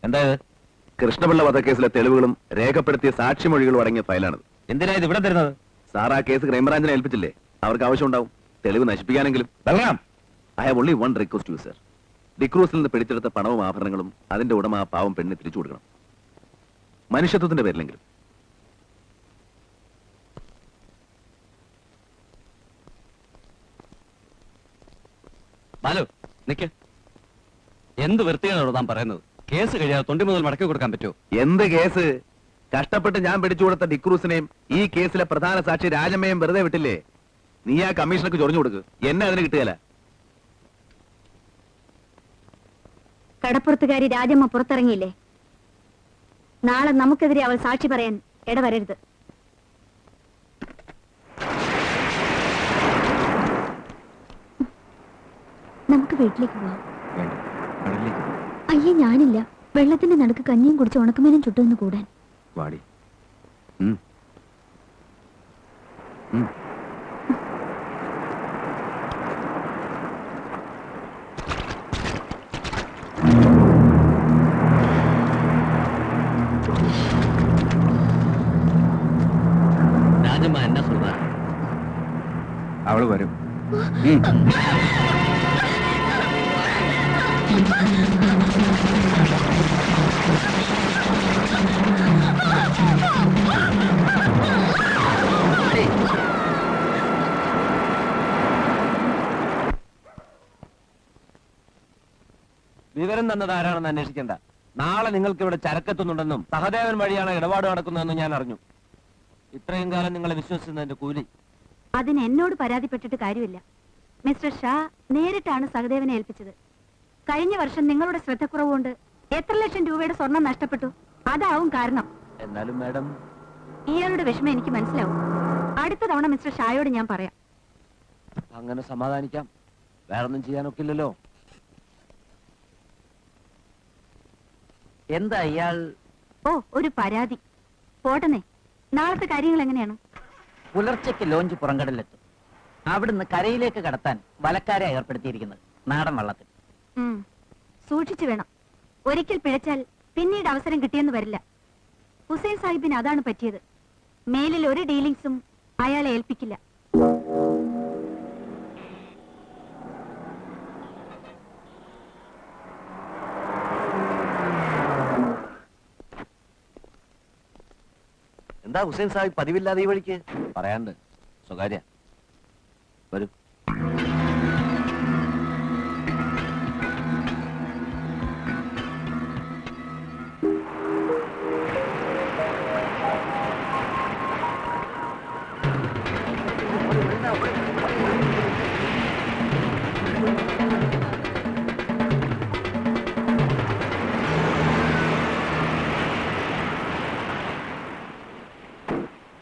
എന്താ കൃഷ്ണപിള്ള വധക്കേസിലെ തെളിവുകളും രേഖപ്പെടുത്തിയ സാക്ഷിമൊഴികളും അടങ്ങിയ ഫയലാണത്. എന്തിനാ ഇത് ഇവിടെ തരുന്നത്? സാർ ആ കേസ് ക്രൈംബ്രാഞ്ചിനെ ഏൽപ്പിച്ചില്ലേ? അവർക്ക് ആവശ്യമുണ്ടാവും തെളിവ് നശിപ്പിക്കാനെങ്കിലും. I have only one request you sir. ഡിക്രൂസിൽ നിന്ന് പിടിച്ചെടുത്ത പണവും ആഭരണങ്ങളും അതിന്റെ ഉടമ ആ പാവം പെണ്ണിന് തിരിച്ചു കൊടുക്കണം. മനുഷ്യത്വത്തിന്റെ പേരിലെങ്കിലും. ബാലു നിക്ക്. എന്ത് വൃത്തിയാണോ താൻ പറയുന്നത്? കേസ് കഴിയാതെ തൊണ്ടി മുതൽ മടക്കി കൊടുക്കാൻ പറ്റുമോ? എന്ത് കേസ്? കഷ്ടപ്പെട്ട് ഞാൻ പിടിച്ചു കൊടുത്ത ഡിക്രൂസിനെയും ഈ കേസിലെ പ്രധാന സാക്ഷി രാജമ്മയും വെറുതെ വിട്ടില്ലേ? നീ ആ കമ്മീഷണർക്ക് ചൊറിഞ്ഞു കൊടുക്ക്. എന്നെ അതിന് കിട്ടുകയല്ല. കടപ്പുറത്തുകാരി രാജമ്മ പുറത്തിറങ്ങിയില്ലേ? നാളെ നമുക്കെതിരെ അവൾ സാക്ഷി പറയാൻ ഇടവരരുത്. നമുക്ക് വീട്ടിലേക്ക് പോവാം. അയ്യേ, ഞാനില്ല. വെള്ളത്തിന്റെ നടുക്ക് കഞ്ഞിയും കുടിച്ച് ഉണക്കമേനും ചുട്ടുനിന്ന് കൂടാൻ. വാടി. രാജമ്മ എന്നാ சொல்றா? അവള് വരും. വിവരം തന്നത് ആരാണെന്ന് അന്വേഷിക്കണ്ട. നാളെ നിങ്ങൾക്ക് ഇവിടെ ചരക്കെത്തുന്നുണ്ടെന്നും സഹദേവൻ വഴിയാണ് ഇടപാട് നടക്കുന്നതെന്നും ഞാൻ അറിഞ്ഞു. ഇത്രയും കാലം നിങ്ങളെ വിശ്വസിച്ചതിന്റെ കൂലി. അതിന് എന്നോട് പരാതിപ്പെട്ടിട്ട് കാര്യമില്ല. മിസ്റ്റർ ഷാ നേരിട്ടാണ് സഹദേവനെ ഏൽപ്പിച്ചത്. കഴിഞ്ഞ വർഷം നിങ്ങളുടെ ശ്രദ്ധക്കുറവുകൊണ്ട് എത്ര ലക്ഷം രൂപയുടെ സ്വർണം നഷ്ടപ്പെട്ടു? അതാവും കാരണം. എന്നാലും മാഡം, ഇയാളുടെ വിഷമം എനിക്ക് മനസ്സിലാവും. അടുത്ത തവണ മിസ്റ്റർ ഷായോട് ഞാൻ പറയാം. അങ്ങനെ സമാധാനിക്കാം. വേറൊന്നും ചെയ്യാനൊക്കില്ലല്ലോ. എന്താ ഇയാൾ? ഓ, ഒരു പരാതി. പോട്ടെന്നേ, നാളത്തെ കാര്യങ്ങൾ എങ്ങനെയാണ്? പുലർച്ചയ്ക്ക് ലോഞ്ച് പുറംകടലിലെത്തും. അവിടുന്ന് കരയിലേക്ക് കടത്താൻ വലക്കാരെ ഏർപ്പെടുത്തിയിരിക്കുന്നത് നാടൻ വള്ളത്തിൽ. സൂക്ഷിച്ചു വേണം. ഒരിക്കൽ പിഴച്ചാൽ പിന്നീട് അവസരം കിട്ടിയെന്ന് വരില്ല. ഹുസൈൻ സാഹിബിന് അതാണ് പറ്റിയത്. മേലിൽ ഒരു ഡീലിങ്സും അയാളെ ഏൽപ്പിക്കില്ല. എന്താ ഹുസൈൻ സാഹിബ് പതിവില്ലാതെ ഈ വഴിക്ക്? പറയാണ്ട്, സ്വകാര്യ. വരൂ.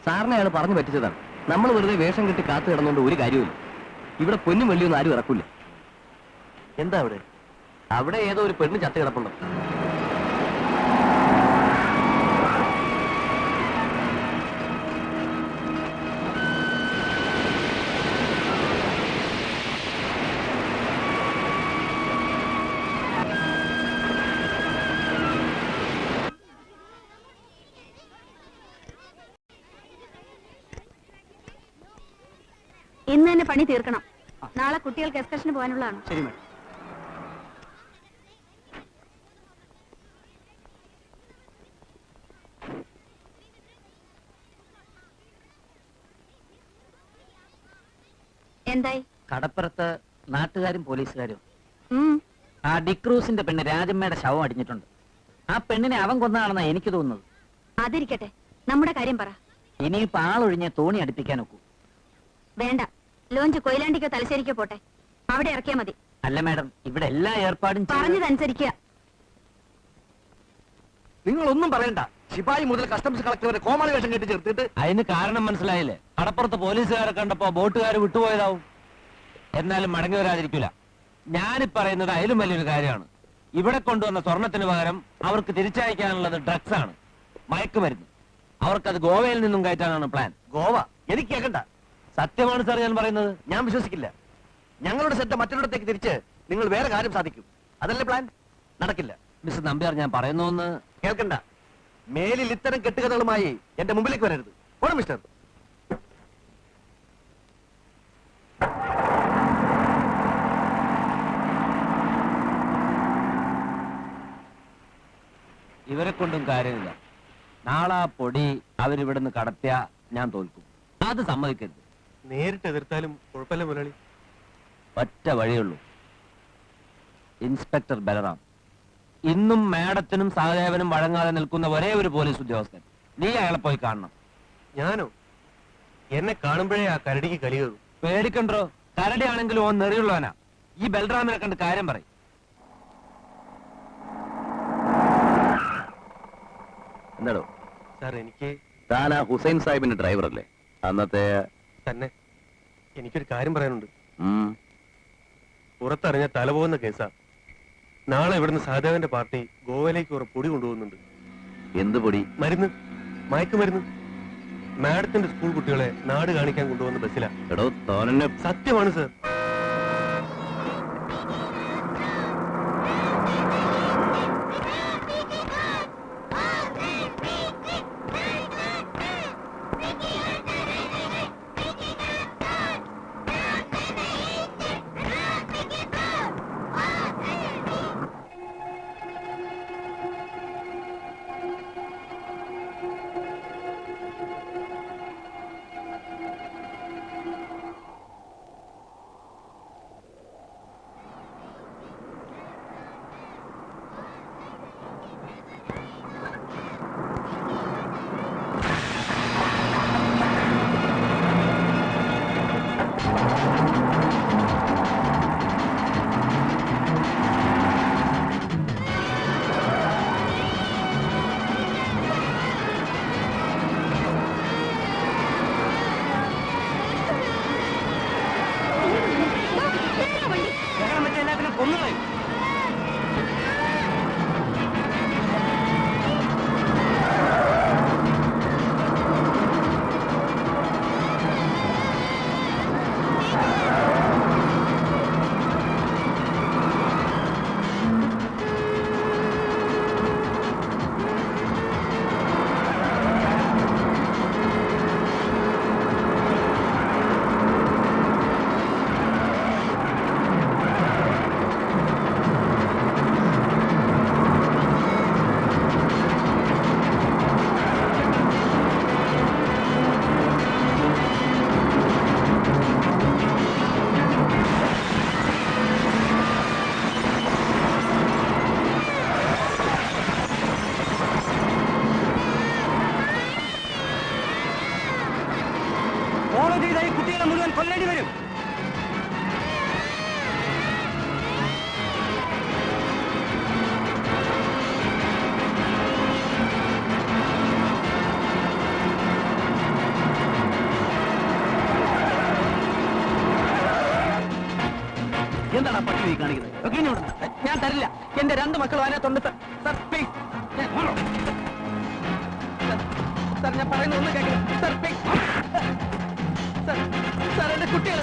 സാറിനെ അയാൾ പറഞ്ഞു പറ്റിച്ചതാണ്. നമ്മൾ വെറുതെ വേഷം കെട്ടി കാത്തു കിടന്നുകൊണ്ട് ഒരു കാര്യമില്ല. ഇവിടെ പൊന്നും വെള്ളിയൊന്നും ആരും ഇറക്കൂല. എന്താ അവിടെ? അവിടെ ഏതോ ഒരു പെണ്ണ് ചത്ത് കിടപ്പുണ്ടോ? ഇന്ന് തന്നെ പണി തീർക്കണം. നാളെ കുട്ടികൾക്ക് എക്സ്കർഷന് പോകാനുള്ളതാണ്. ശരി മേഡം. എന്തായി? കടപ്പുറത്ത് നാട്ടുകാരും പോലീസുകാരും ആ ഡിക്രൂസിന്റെ പെണ്ണ് രാജമ്മയുടെ ശവം അടിഞ്ഞിട്ടുണ്ട്. ആ പെണ്ണിനെ അവൻ കൊന്നതാണെന്നാ എനിക്ക് തോന്നുന്നത്. അതിരിക്കട്ടെ, നമ്മുടെ കാര്യം പറ. ഇനിയിപ്പോ ആളൊഴിഞ്ഞ തോണി അടുപ്പിക്കാൻ ഒക്കൂ. വേണ്ട, ലോഞ്ച് കൊയിലാണ്ടിക്കോ തലശ്ശേരിക്കോ പോട്ടെ, അവിടെ ഇറക്കിയാ മതി. അല്ല മാഡം, ഇവിടെ എല്ലാ ഏർപ്പാടും പറഞ്ഞതനുസരിക്കുക. നിങ്ങളൊന്നും പറയണ്ട. ശിപായി മുതൽ കസ്റ്റംസ് കളക്ടർ വരെ കോമാളി വേഷം കെട്ടി ചേർത്തിട്ട്. അതിന് കാരണം മനസ്സിലായില്ലേ? കടപ്പുറത്ത് പോലീസുകാരെ കണ്ടപ്പോ ബോട്ടുകാർ വിട്ടുപോയതാവും. എന്നാലും മടങ്ങി വരാതിരിക്കില്ല. ഞാനിപ്പറയുന്നത് അതിലും വലിയൊരു കാര്യമാണ്. ഇവിടെ കൊണ്ടുവന്ന സ്വർണത്തിന് പകരം അവർക്ക് തിരിച്ചയക്കാനുള്ളത് ഡ്രഗ്സ് ആണ്, മയക്കുമരുന്ന്. അവർക്കത് ഗോവയിൽ നിന്നും കയറ്റാനാണ് പ്ലാൻ. ഗോവ എനിക്ക് കേൾക്കണ്ട. സത്യമാണ് സാർ ഞാൻ പറയുന്നത്. ഞാൻ വിശ്വസിക്കില്ല. ഞങ്ങളുടെ ശ്രദ്ധ മറ്റൊരിടത്തേക്ക് തിരിച്ച് നിങ്ങൾ വേറെ കാര്യം സാധിക്കും. അതല്ലേ പ്ലാൻ? നടക്കില്ല. മിസ്റ്റർ നമ്പ്യാർ, ഞാൻ പറയുന്നോന്ന് കേൾക്കണ്ട. മേലിൽ ഇത്തരം കെട്ടുകഥകളുമായി എന്റെ മുമ്പിലേക്ക് വരരുത്. പോണം മിസ്റ്റർ. ഇവരെ കൊണ്ടും കാര്യമില്ല. നാളെ ആ പൊടി അവരിവിടുന്ന് കടത്തിയ ഞാൻ തോൽക്കും. അത് സമ്മതിക്കരുത്. നേരിട്ട് എതിർത്താലും കുഴപ്പമില്ല മുരളി. ഒറ്റ വഴിയുള്ളൂ. ഇൻസ്പെക്ടർ ബലറാം, ഇന്നും മാഡത്തിനും സഹദേവനും വഴങ്ങാതെ നിൽക്കുന്ന ഒരേ ഒരു പോലീസ് ഉദ്യോഗസ്ഥൻ. നീ അയാളെ പോയി കാണണം. ഞാനോ? എന്നെ കാണുമ്പോഴേ ആ കരടിക്ക് കലി കയറും. പേടിക്കണ്ടോ? കരടിയാണെങ്കിലും ഓൻ നെറിയുള്ളവനാ. ഈ ബലറാമിനെ കണ്ട് കാര്യം പറയും. എന്താടോ സാർ, എനിക്ക് താൻ ആ ഹുസൈൻ സാഹിബിന്റെ ഡ്രൈവർ അല്ലേ? അന്നത്തെ തന്നെ എനിക്കൊരു കാര്യം പറയാനുണ്ട്. ഉം. പുറത്തറിഞ്ഞ തല പോകുന്ന കേസാ. നാളെ ഇവിടുന്ന് സഹദേവന്റെ പാർട്ടി ഗോവയിലേക്ക് കുറെ പൊടി കൊണ്ടുപോകുന്നുണ്ട്. എന്ത് പൊടി? മരുന്ന്, മയക്കുമരുന്ന്. മാഡത്തിന്റെ സ്കൂൾ കുട്ടികളെ നാട് കാണിക്കാൻ കൊണ്ടുപോകുന്ന ബസ്സിലാ. എടോ തോനെ സത്യമാണ് സാർ. കുട്ടികളെ മുഴുവൻ കൊല്ലേണ്ടി വരും. എന്താണ് പട്ടി കാണിക്കുന്നത്? ഞാൻ തരില്ല. എന്റെ 2 മക്കളും അതിനകത്തുണ്ട് സർ. സർ പ്ലീസ് സർ, ഞാൻ പറയുന്ന ഒന്ന് കേൾക്കണം സർ. Please sir. സർ, എന്റെ കുട്ടികൾ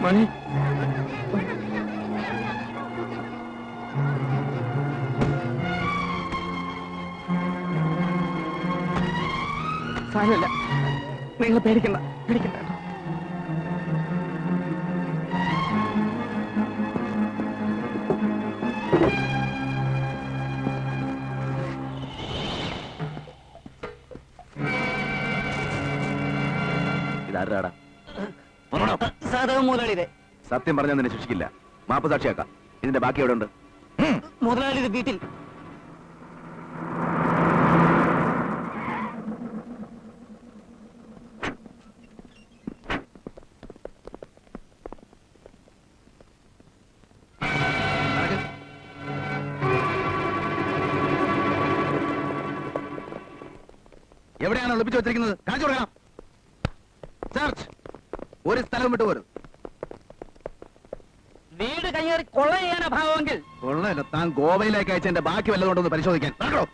മണി. സാരമില്ല. നിങ്ങൾ പേടിക്കണ്ട, പേടിക്കണ്ട. ഇതാരാടാ? സഹദേവൻ മുതലാളിയുടെ. സത്യം പറഞ്ഞാൽ നിന്നെ ശിക്ഷിക്കില്ല. മാപ്പ് സാക്ഷിയാക്കാം. ഇതിന്റെ ബാക്കി എവിടെ ഉണ്ട്? മുതലാളിയുടെ വീട്ടിൽ. എവിടെയാണ് ഒളിപ്പിച്ചു വെച്ചിരിക്കുന്നത്? കാണിച്ചു കൊടുക്കണം. സെർച്ച്. ഒരു സ്ഥലവും വിട്ടുപോരും. വീട് കയ്യേറി കൊള്ള ചെയ്യാനാ ഭാവമെങ്കിൽ കൊള്ളല്ല. താൻ ഗോവയിലേക്ക് അയച്ച എന്റെ ബാക്കി വല്ലതുകൊണ്ടൊന്ന് പരിശോധിക്കാൻ. നടക്കോ?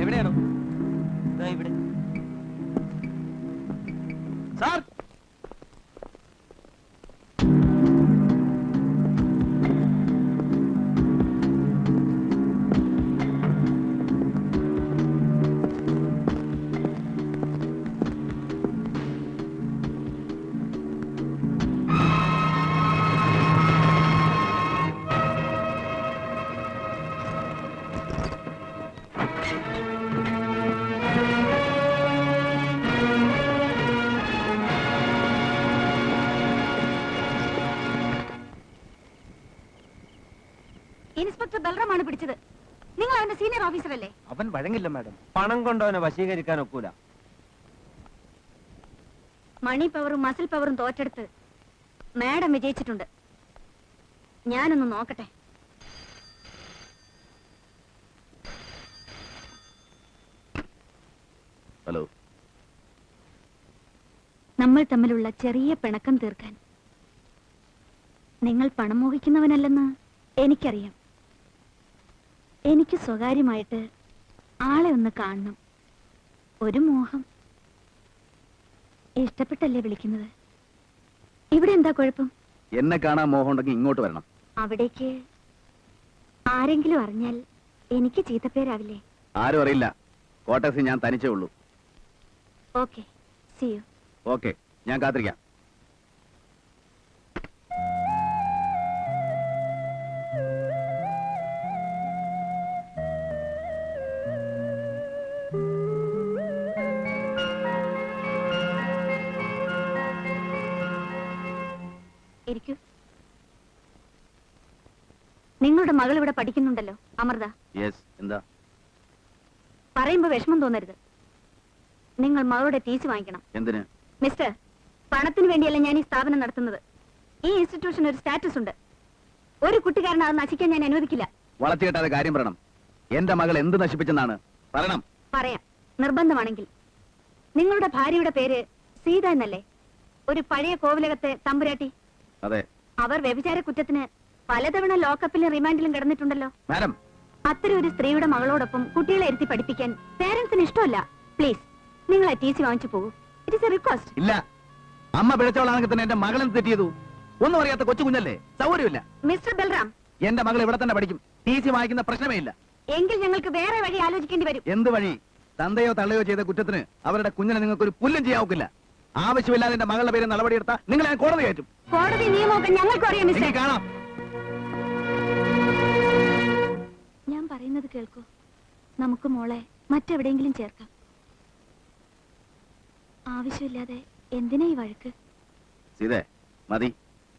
എവിടെയാണോ? ഇവിടെ. സാർ, ഇൻസ്പെക്ടർ ബൽറാമാണ് പിടിച്ചത്. നിങ്ങൾ അവന്റെ സീനിയർ ഓഫീസർ അല്ലേ? അവൻ വഴങ്ങില്ല മാഡം. പണം കൊണ്ടവനെ വശീകരിക്കാൻ ഒക്കൂല. മണി പവറും മസിൽ പവറും തോറ്റെടുത്ത് മാഡം വിജയിച്ചിട്ടുണ്ട്. ഞാനൊന്ന് നോക്കട്ടെ. ഹലോ. നമ്മൾ തമ്മിലുള്ള ചെറിയ പിണക്കം തീർക്കാൻ. നിങ്ങൾ പണം മോഹിക്കുന്നവനല്ലെന്ന് എനിക്കറിയാം. എനിക്ക് സ്വകാര്യമായിട്ട് ആളെ ഒന്ന് കാണണം. ഒരു മോഹം. ഇഷ്ടപ്പെട്ടല്ലേ വിളിക്കുന്നത്? ഇവിടെ എന്താ കുഴപ്പം? എന്നെ കാണാൻ മോഹം ഉണ്ടെങ്കിൽ ഇങ്ങോട്ട് വരണം. അവിടേക്ക് ആരെങ്കിലും അറിഞ്ഞാൽ എനിക്ക് ചീത്തപ്പേരാവില്ലേ? ആരും അറിയില്ല. കോട്ടേഴ്സിൽ ഞാൻ തനിച്ചേ ഉള്ളൂ. Okay, see you. ഓക്കെ, ഞാൻ കാത്തിരിക്കാം. ഇരിക്കൂ. നിങ്ങളുടെ മകൾ ഇവിടെ പഠിക്കുന്നുണ്ടല്ലോ, അമൃത. യെസ്. എന്താ? പറയുമ്പോ വിഷമം തോന്നരുത്. നിങ്ങൾ മകളുടെ ടി.സി വാങ്ങിക്കണം. എന്തിന്? മിസ്റ്റർ, പണത്തിന് വേണ്ടിയല്ല ഞാൻ ഈ സ്ഥാപനം നടത്തുന്നത്. ഈ ഇൻസ്റ്റിറ്റ്യൂഷൻ ഒരു സ്റ്റാറ്റസ് ഉണ്ട്. ഒരു കുട്ടിക്കാരൻ അത് നശിക്കാൻ ഞാൻ അനുവദിക്കില്ല. വളച്ചുകെട്ടാതെ കാര്യം പറയണം. എന്റെ മകൾ എന്ത് നശിപ്പിച്ചെന്നാണ് പറയണം. പറയാം, നിർബന്ധമാണെങ്കിൽ. നിങ്ങളുടെ ഭാര്യയുടെ പേര് സീത എന്നല്ലേ? ഒരു പഴയ കോവിലകത്തെ തമ്പുരാട്ടി. അതെ. അവർ വ്യഭിചാര കുറ്റത്തിന് പലതവണ ലോക്കപ്പിലും റിമാൻഡിലും കിടന്നിട്ടുണ്ടല്ലോ. മാഡം, അത്തരം ഒരു സ്ത്രീയുടെ മകളോടൊപ്പം കുട്ടികളെ ഇരുത്തി പഠിപ്പിക്കാൻ പേരൻസിന് ഇഷ്ടമല്ല. പ്ലീസ്, നിങ്ങൾ ആ ടി.സി വാങ്ങിച്ചു പോകൂ. It is A request. ഇല്ല. അമ്മ പിഴച്ചവളാണെങ്കിൽ തന്നെ എന്റെ മകളെന്ന് തെറ്റിയതു. ഒന്നും അറിയാത്ത കൊച്ചു കുഞ്ഞല്ലേ, സൗകര്യമില്ല. മിസ്റ്റർ ബൽറാം, എന്റെ മകൾ ഇവിടെ തന്നെ പഠിക്കും. ടി.സി വാങ്ങിക്കുന്ന പ്രശ്നമേ ഇല്ല. എങ്കിൽ ഞങ്ങൾക്ക് വേറെ വഴി ആലോചിക്കേണ്ടി വരും. എന്ത് വഴി? തന്തയോ തള്ളയോ ചെയ്ത കുറ്റത്തിന് അവരുടെ കുഞ്ഞിനെ നിങ്ങൾക്ക് ഒരു പുല്ലും ചെയ്യാവുക്കില്ല. ആവശ്യമില്ലാതെ എന്റെ മകളുടെ പേര് നടപടിയെടുത്താൽ നിങ്ങളെ ഞാൻ കോടതി കയറ്റും. കോടതി നിയമമൊക്കെ ഞങ്ങൾക്കും അറിയാം മിസ്റ്റർ. എനിക്ക് കാണാം. ഞാൻ പറയുന്നത് കേൾക്കൂ. നമുക്ക് മോളെ മറ്റെവിടെയെങ്കിലും ചേർക്കാം. ആവശ്യമില്ലാതെ എന്തിനാ ഈ വഴക്ക്? സീതേ, മതി.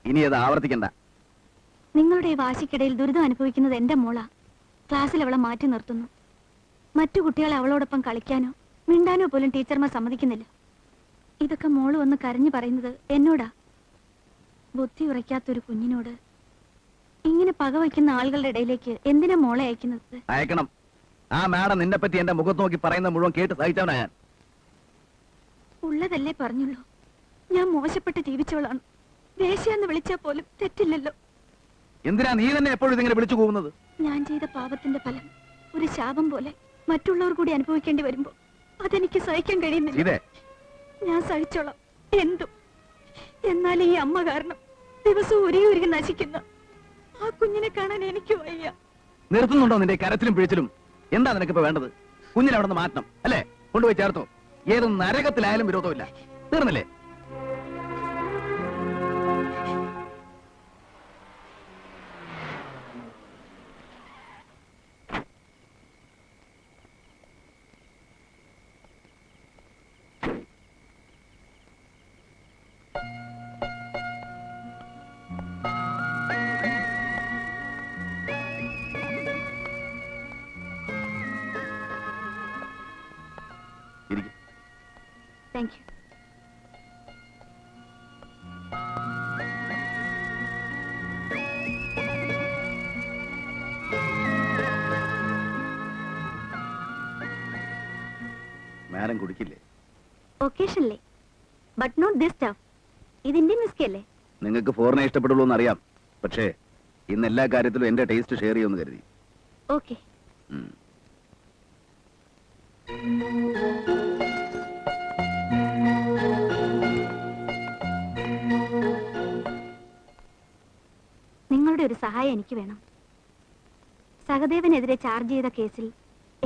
ഇനി അത് ആവർത്തിക്കണ്ട. നിങ്ങളുടെ ഈ വാശിക്കിടയിൽ ദുരിതം അനുഭവിക്കുന്നത് എന്റെ മോളാ. ക്ലാസ്സിൽ അവളെ മാറ്റി നിർത്തുന്നു. മറ്റു കുട്ടികളെ അവളോടൊപ്പം കളിക്കാനോ മിണ്ടാനോ പോലും ടീച്ചർമാർ സമ്മതിക്കുന്നില്ല. ഇതൊക്കെ മോള് വന്ന് കരഞ്ഞു പറയുന്നത് എന്നോടാ. ബുദ്ധി ഉറയ്ക്കാത്തൊരു കുഞ്ഞിനോട് ഇങ്ങനെ പകവയ്ക്കുന്ന ആളുകളുടെ ഇടയിലേക്ക് എന്തിനാ മോളെ അയക്കുന്നത്? അയക്കണം. ആ മാഡം നിന്നെ പറ്റി എന്റെ മുഖത്ത് നോക്കി പറയുന്ന മുഴുവൻ കേട്ട് സഹിച്ചവനാ ഞാൻ. ഉള്ളതല്ലേ പറഞ്ഞുള്ളൂ. ഞാൻ മോശപ്പെട്ട് ജീവിച്ചവളാണ്. വേശ്യാന്ന് വിളിച്ചാൽ പോലും തെറ്റില്ലല്ലോ. എന്തിനാ നീ തന്നെ എപ്പോഴും ഇതിങ്ങനെ വിളിച്ചു പോകുന്നത്? ഞാൻ ചെയ്ത പാപത്തിന്റെ ഫലം ഒരു ശാപം പോലെ മറ്റുള്ളവർ കൂടി അനുഭവിക്കേണ്ടി വരുമ്പോ അതെനിക്ക് സഹിക്കാൻ കഴിയുന്നില്ല. ഇതേ, ഞാൻ സഹിച്ചോളാം എന്തും. എന്നാൽ ഈ അമ്മ കാരണം ദിവസം ഉരുകി നശിക്കുന്ന ആ കുഞ്ഞിനെ കാണാൻ എനിക്ക് വയ്യ. നിർത്തുന്നുണ്ടോ നിന്റെ കരച്ചിലും പിഴിച്ചിലും? എന്താ നിനക്കിപ്പോ വേണ്ടത്? കുഞ്ഞിനെ അവിടെ നിന്ന് മാറ്റണം അല്ലേ? കൊണ്ടുപോയി ചേർത്തോ. ഏത് നരകത്തിലായാലും വിരോധമില്ല. തീർന്നില്ലേ? Thank you. മാഡം കുടിക്കില്ലേ? ഒക്കേഷനിലെ ബട്ട് നോട്ട് ദിസ് ടഫ്. ഇത് ഇന്ത്യൻ വിസ്കി അല്ലേ? നിങ്ങൾക്ക് ഫോറിനെ ഇഷ്ടപ്പെടുള്ളൂ എന്നറിയാം. പക്ഷേ ഇന്ന് എല്ലാ കാര്യത്തിലും എന്റെ ടേസ്റ്റ് ഷെയർ ചെയ്യുമെന്ന് കരുതി. ഓക്കെ. നിങ്ങളുടെ ഒരു സഹായം എനിക്ക് വേണം. സഹദേവനെതിരെ ചാർജ് ചെയ്ത കേസിൽ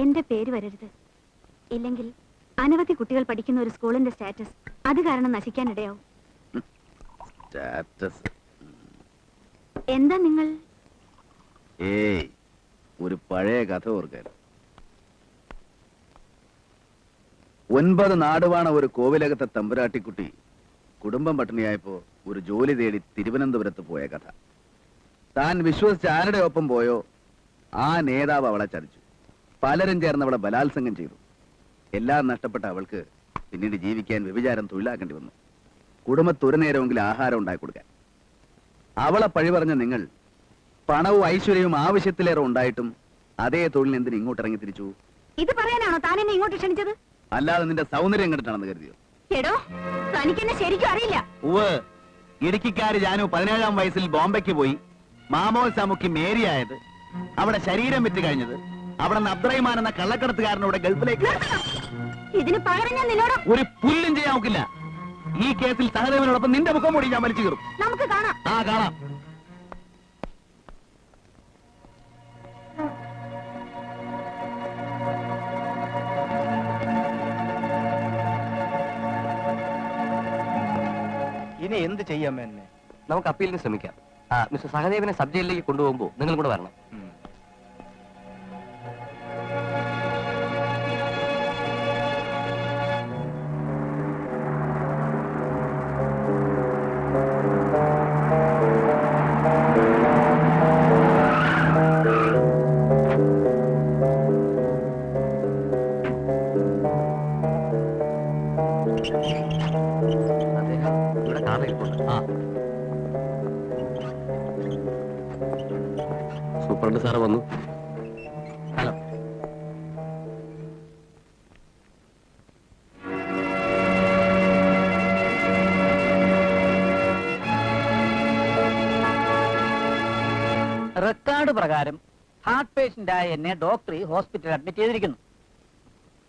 എന്റെ പേര് വരരുത്. ഇല്ലെങ്കിൽ അനവധി കുട്ടികൾ പഠിക്കുന്ന ഒരു സ്കൂളിന്റെ സ്റ്റാറ്റസ് അത് കാരണം നശിക്കാനിടയാവും. എന്താ നിങ്ങൾ? ഏയ്, ഒരു പഴയ കഥ ഓർക്കാൻ. 9 നാടുവാണ ഒരു കോവിലകത്തെ തമ്പുരാട്ടിക്കുട്ടി കുടുംബം പട്ടിണിയായപ്പോ ഒരു ജോലി തേടി തിരുവനന്തപുരത്ത് പോയ കഥ. താൻ വിശ്വസിച്ച് ആരുടെ ഒപ്പം പോയോ ആ നേതാവ് അവളെ ചതിച്ചു. പലരും ചേർന്ന് അവളെ ബലാത്സംഗം ചെയ്തു. എല്ലാം നഷ്ടപ്പെട്ട അവൾക്ക് പിന്നീട് ജീവിക്കാൻ വ്യഭിചാരം തൊഴിലാക്കേണ്ടി വന്നു. കുടുംബത്തൊരു നേരമെങ്കിലും ആഹാരം ഉണ്ടാക്കി കൊടുക്കാൻ. അവളെ പഴി പറഞ്ഞ നിങ്ങൾ പണവും ഐശ്വര്യവും ആവശ്യത്തിലേറെ ഉണ്ടായിട്ടും അതേ തൊഴിൽ എന്തിന് ഇങ്ങോട്ട് ഇറങ്ങി തിരിച്ചു? ഇത് പറയാനാണോ താൻ എന്നെ ഇങ്ങോട്ട് ക്ഷണിച്ചത്? അല്ലാതെ നിന്റെ സൗന്ദര്യം കണ്ടിട്ടാണെന്ന് കരുതിയോ? എടോ, തനിക്കെന്നെ ശരിക്കും അറിയില്ല. ഇടുക്കിക്കാരി ജാനു 17-ാം വയസ്സിൽ ബോംബെക്ക് പോയി മാമോത്സമുക്കി മേരിയായത്, അവിടെ ശരീരം വിറ്റ് കഴിഞ്ഞത്, അവിടെ നിന്ന് അബ്ദുറഹിമാൻ എന്ന കള്ളക്കടത്തുകാരനോട് ഗൾഫിലേക്ക്. ഇതിന് പകരം ഞാൻ നിന്നോട് ഒരു പുല്ലും ചെയ്യാൻ നോക്കില്ല. ഈ കേസിൽ സഹദേവനോടൊപ്പം നിന്റെ മുഖം മൂടി ഞാൻ വലിച്ചു കയറും. നമുക്ക് കാണാം. കാണാം. ഇനി എന്ത് ചെയ്യാം എന്നെ? നമുക്ക് അപ്പീലിന് ശ്രമിക്കാം. മിസ്റ്റർ സഹദേവനെ സബ് ജയിലിലേക്ക് കൊണ്ടുപോകുമ്പോ നിങ്ങളും കൂടെ വരണം. ഇവിടെ കാറിലിരിപ്പുണ്ട്. സൂപ്രണ്ട് സാറ് വന്നു. ഹലോ. റെക്കോർഡ് പ്രകാരം ഹാർട്ട് പേഷ്യന്റായ എന്നെ ഡോക്ടർ ഹോസ്പിറ്റലിൽ അഡ്മിറ്റ് ചെയ്തിരിക്കുന്നു.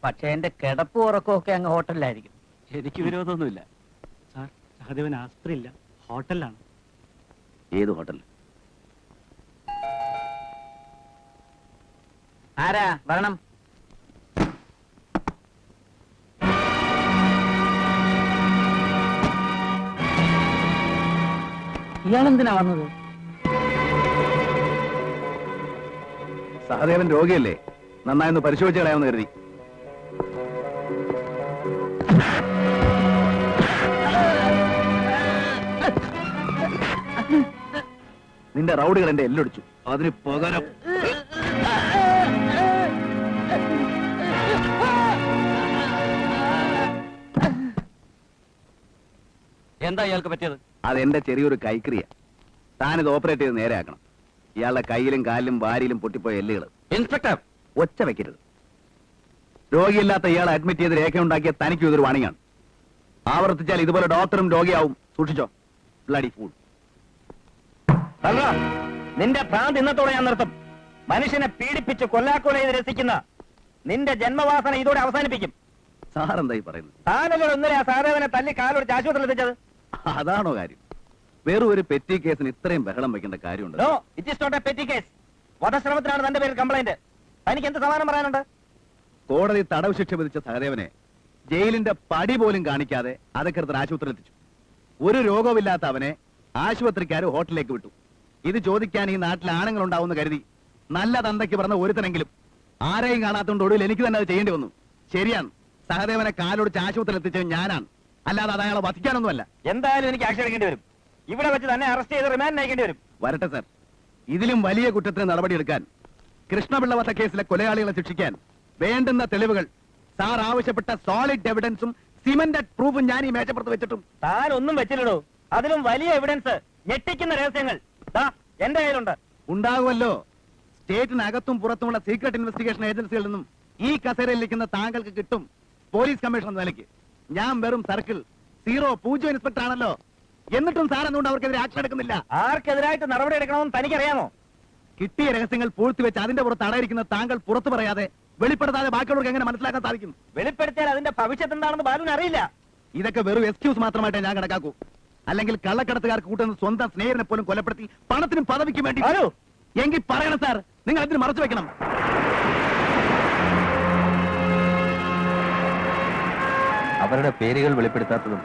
പക്ഷെ എന്റെ കിടപ്പ് ഉറക്കമൊക്കെ അങ്ങ് ഹോട്ടലിലായിരിക്കും. എനിക്ക് വിരോധമൊന്നുമില്ല സാർ. സഹദേവൻ ആസ്പത്രി ഇല്ല, ഹോട്ടലിലാണ്. ഏത് ഹോട്ടൽ? ആരാ വരണം? ഇയാളെന്തിനാ വന്നത്? സഹദേവൻ രോഗിയല്ലേ, നന്നായൊന്ന് പരിശോധിച്ച് കളയാമെന്ന് കരുതി. നിന്റെ റൗഡികൾ എന്റെ എല്ലൊടിച്ചു. അതിന് പകരം എന്താ ഇയാൾക്ക് പറ്റിയത്? അതെന്റെ ചെറിയൊരു കൈക്രിയ. താനിത് ഓപ്പറേറ്റ് ചെയ്ത് നേരെയാക്കണം. ഇയാളുടെ കയ്യിലും കാലിലും വാരിയിലും പൊട്ടിപ്പോയ എല്ലുകൾ. ഇൻസ്പെക്ടർ, ഒച്ച വെക്കരുത്. രോഗിയില്ലാത്ത ഇയാളെ അഡ്മിറ്റ് ചെയ്ത് രേഖയുണ്ടാക്കിയ തനിക്കും ഇതൊരു വാണിംഗാണ്. ആവർത്തിച്ചാൽ ഇതുപോലെ ഡോക്ടറും രോഗിയാവും. സൂക്ഷിച്ചോ. Bloody fool. നിന്റെ ഭ്രാന്ത് ഇന്നത്തോടെ ഞാൻ നിർത്തും. മനുഷ്യനെ പീഡിപ്പിച്ച് കൊല്ലാക്കൊല ചെയ്ത് രസിക്കുന്ന നിന്റെ ജന്മവാസന ഇതോടെ അവസാനിപ്പിക്കും. സാർ എന്തായി പറയുന്നത്? താനല്ലോ ഇന്നലെ ആ സഹദേവനെ തല്ലി കാലൊടിച്ച് ആശുപത്രിയിൽ എത്തിച്ചത്. അതാണോ കാര്യം? വെറും ഒരു പെറ്റി കേസിന് ഇത്രയും ബഹളം വെക്കേണ്ട കാര്യമുണ്ട്? No, it is not a petty case. വധശ്രമത്തിനാണ് തന്റെ പേരിൽ കംപ്ലൈന്റ്. തനിക്ക് എന്ത് സമാധാനം പറയാനുണ്ട്? കോടതി തടവ് ശിക്ഷ വിധിച്ച സഹദേവനെ ജയിലിന്റെ പടി പോലും കാണിക്കാതെ അധികൃതർ ആശുപത്രിയിൽ എത്തിച്ചു. ഒരു രോഗമില്ലാത്ത അവനെ ആശുപത്രിക്കാർ ഹോട്ടലിലേക്ക് വിട്ടു. ഇത് ചോദിക്കാൻ ഈ നാട്ടിൽ ആണുങ്ങൾ ഉണ്ടാവുമെന്ന് കരുതി നല്ല തന്തയ്ക്ക് പറഞ്ഞ ഒരുത്തനെങ്കിലും ആരെയും കാണാത്തോണ്ട് ഒടുവിൽ എനിക്ക് തന്നെ അത് ചെയ്യേണ്ടി വന്നു. ശരിയാണ്, സഹദേവനെ കാലൊടിച്ച് ആശുപത്രിയിൽ എത്തിച്ചത് ഞാനാണ്, അല്ലാതെ അത് അയാളെ വധിക്കാനൊന്നുമല്ല. എന്തായാലും എനിക്ക് ആക്ഷൻ എടുക്കേണ്ടി വരും. ഇവിടെ വെച്ച് തന്നെ അറസ്റ്റ് ചെയ്ത് റിമാൻഡ് അയക്കേണ്ടി വരും. വരട്ടെ സാർ. ഇതിലും വലിയ കുറ്റത്തിന് നടപടിയെടുക്കാൻ, കൃഷ്ണപിള്ള വധക്കേസിലെ കൊലയാളികളെ ശിക്ഷിക്കാൻ വേണ്ടുന്ന തെളിവുകൾ സാർ ആവശ്യപ്പെട്ട സോളിഡ് എവിഡൻസും സിമന്റഡ് പ്രൂഫും ഞാൻ ഈ മേശപ്പുറത്ത് വെച്ചിട്ടും താൻ ഒന്നും വെച്ചില്ലടോ. അതിലും വലിയ എവിഡൻസ്, ഞെട്ടിക്കുന്ന രഹസ്യങ്ങൾ എന്റെ കയ്യിലുണ്ട്. ഉണ്ടാകുമല്ലോ. സ്റ്റേറ്റിനകത്തും പുറത്തുമുള്ള സീക്രട്ട് ഇൻവെസ്റ്റിഗേഷൻ ഏജൻസികളിൽ നിന്നും ഈ കസേരയിലിരിക്കുന്ന താങ്കൾക്ക് കിട്ടും. പോലീസ് കമ്മീഷണർ നിലയ്ക്ക് ഞാൻ വെറും സർക്കിൾ 0 ഇൻസ്പെക്ടർ ആണല്ലോ. എന്നിട്ടും സാർ എന്തുകൊണ്ട് അവർക്കെതിരെ ആക്ഷൻ എടുക്കുന്നില്ല? ആർക്കെതിരായിട്ട് നടപടി എടുക്കണമെന്ന് തനിക്കറിയാമോ? കിട്ടിയ രഹസ്യങ്ങൾ പൂഴ്ത്തിവെച്ച് അതിന്റെ പുറത്ത് അടയിരിക്കുന്ന താങ്കൾ പുറത്തു പറയാതെ വെളിപ്പെടുത്താതെ ബാക്കിയുള്ളവർക്ക് എങ്ങനെ മനസ്സിലാക്കാൻ സാധിക്കും? വെളിപ്പെടുത്തിയാൽ അതിന്റെ ഭവിഷ്യത്ത് എന്താണെന്ന് ബാലുവിന് അറിയില്ല. ഇതൊക്കെ വെറും എക്സ്ക്യൂസ് മാത്രമായിട്ടേ ഞാൻ കണക്കാക്കൂ. അല്ലെങ്കിൽ കള്ളക്കടത്തുകാർക്ക് കൂട്ടുന്ന സ്വന്തം സ്നേഹിതനെ പോലും കൊലപ്പെടുത്തി പണത്തിനും പദവിക്കും വേണ്ടി എങ്കിൽ പറയണം സാർ, നിങ്ങൾ അതിന് മറച്ചു വെക്കണം. അവരുടെ പേരുകൾ വെളിപ്പെടുത്താത്തതും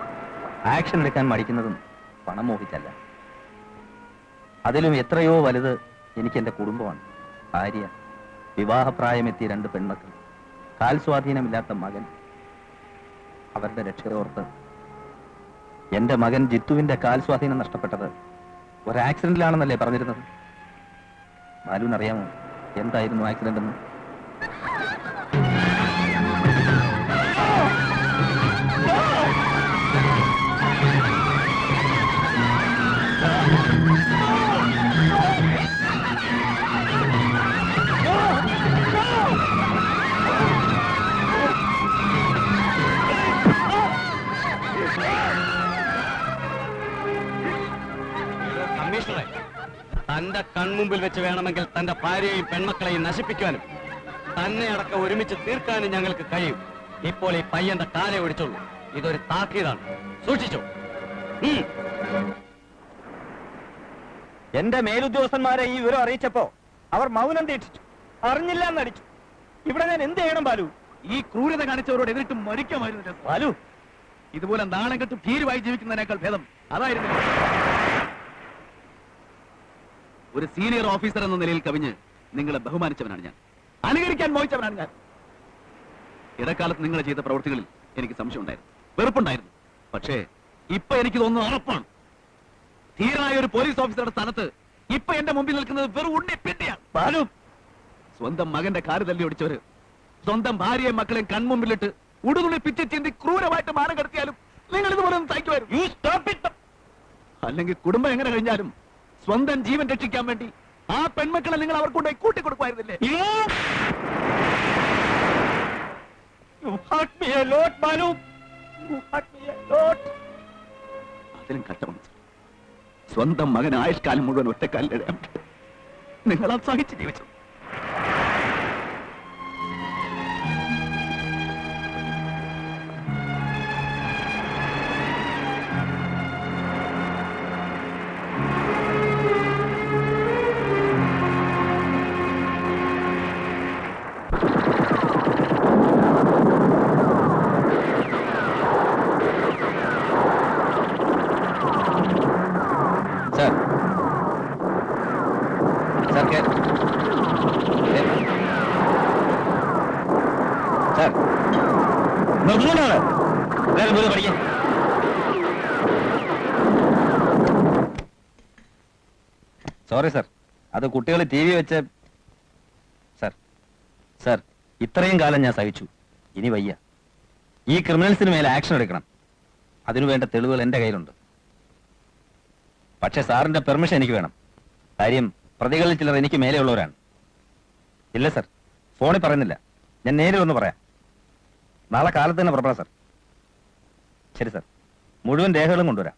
ആക്ഷൻ എടുക്കാൻ മടിക്കുന്നതും പണം മോഹിച്ചല്ല. അതിലും എത്രയോ വലുത് എനിക്ക് എന്റെ കുടുംബമാണ്. ഭാര്യ, വിവാഹപ്രായമെത്തിയ 2 പെൺമക്കൾ, കാൽ സ്വാധീനമില്ലാത്ത മകൻ. അവരുടെ രക്ഷയോർത്ത് എന്റെ മകൻ ജിത്തുവിന്റെ കാൽ സ്വാധീനം നഷ്ടപ്പെട്ടത് ഒരു ആക്സിഡന്റിലാണെന്നല്ലേ പറഞ്ഞിരുന്നത്? ബാലുവിനറിയാമോ എന്തായിരുന്നു ആക്സിഡന്റ് എന്ന്? കമ്മീഷണറെ, തന്റെ കൺമുമ്പിൽ വെച്ച് വേണമെങ്കിൽ തന്റെ ഭാര്യയെയും പെൺമക്കളെയും നശിപ്പിക്കാനും തന്നെ അടക്കം ഒരുമിച്ച് തീർക്കാനും ഞങ്ങൾക്ക് കഴിയും. ഇപ്പോൾ ഈ പയ്യന്റെ കാലെ ഒടിച്ചുള്ളൂ. ഇതൊരു താക്കീതാണ്, സൂക്ഷിച്ചു. എന്റെ മേലുദ്യോഗസ്ഥന്മാരെ ഈ വിവരം അറിയിച്ചപ്പോ അവർ മൗനം ദീക്ഷിച്ചു, അറിഞ്ഞില്ല എന്നടിച്ചു. ഇവിടെ ഞാൻ എന്ത് ചെയ്യണം ബാലു? ഈ ക്രൂരത കാണിച്ചവരോട് എതിരിട്ട് മരിക്കാമായിരുന്നില്ല ബാലു. ഇതുപോലെ നാണം കെട്ട് ഭീരുവായി ജീവിക്കുന്നതിനേക്കാൾ ഭേദം അതായിരുന്നു. ഒരു സീനിയർ ഓഫീസർ എന്ന നിലയിൽ കവിഞ്ഞ് നിങ്ങളെ ബഹുമാനിച്ചവനാണ് ഞാൻ, അനുകരിക്കാൻ മോഹിച്ചവനാണ് ഞാൻ. ഇടക്കാലത്ത് നിങ്ങൾ ചെയ്ത പ്രവൃത്തികളിൽ എനിക്ക് സംശയം ഉണ്ടായിരുന്നു, വെറുപ്പുണ്ടായിരുന്നു. പക്ഷേ ഇപ്പൊ എനിക്ക് തോന്നുന്നു ഉറപ്പാണ്, ധീരനായ ഒരു പോലീസ് ഓഫീസറുടെ സ്ഥാനത്ത് ഇപ്പൊ എന്റെ മുമ്പിൽ നിൽക്കുന്നത് വെറും ഉണ്ണിപ്പെട്ടിയാണ്. ബാലു, സ്വന്തം മകന്റെ കാല് തല്ലി ഒടിച്ചവര് സ്വന്തം ഭാര്യയും മക്കളെയും കൺമുമ്പിലിട്ട് ഉടുതുണി പിച്ച് ചിന്തി ക്രൂരമായിട്ട് മാനം കടത്തിയാലും നിങ്ങൾ ഇതുപോലെ ഒന്ന് സഹിക്കുമായിരുന്നു. അല്ലെങ്കിൽ കുടുംബം എങ്ങനെ കഴിഞ്ഞാലും സ്വന്തം ജീവൻ രക്ഷിക്കാൻ വേണ്ടി ആ പെൺമക്കളെ നിങ്ങൾ അവർക്കൊണ്ടായി കൂട്ടിക്കൊടുക്കുമായിരുന്നില്ലേ? അതിലും കഷ്ടമാണ്. സ്വന്തം മകൻ ആയുഷ്കാലം മുഴുവൻ ഒറ്റക്കാലിലിടാൻ നിങ്ങൾ അത് സഹിച്ച് ജീവിച്ചു. സോറി സർ, അത് കുട്ടികൾ TV വെച്ച്. സർ, ഇത്രയും കാലം ഞാൻ സഹിച്ചു, ഇനി വയ്യ. ഈ ക്രിമിനൽസിന് മേലെ ആക്ഷൻ എടുക്കണം. അതിനുവേണ്ട തെളിവുകൾ എന്റെ കയ്യിലുണ്ട്. പക്ഷെ സാറിന്റെ പെർമിഷൻ എനിക്ക് വേണം. കാര്യം പ്രതികളിൽ ചിലർ എനിക്ക് മേലെയുള്ളവരാണ്. ഇല്ല സർ, ഫോണിൽ പറയുന്നില്ല, ഞാൻ നേരിൽ ഒന്ന് പറയാം. നാളെ കാലത്ത് തന്നെ പുറപ്പെടാം സർ. ശരി സർ, മുഴുവൻ രേഖകളും കൊണ്ടുവരാം.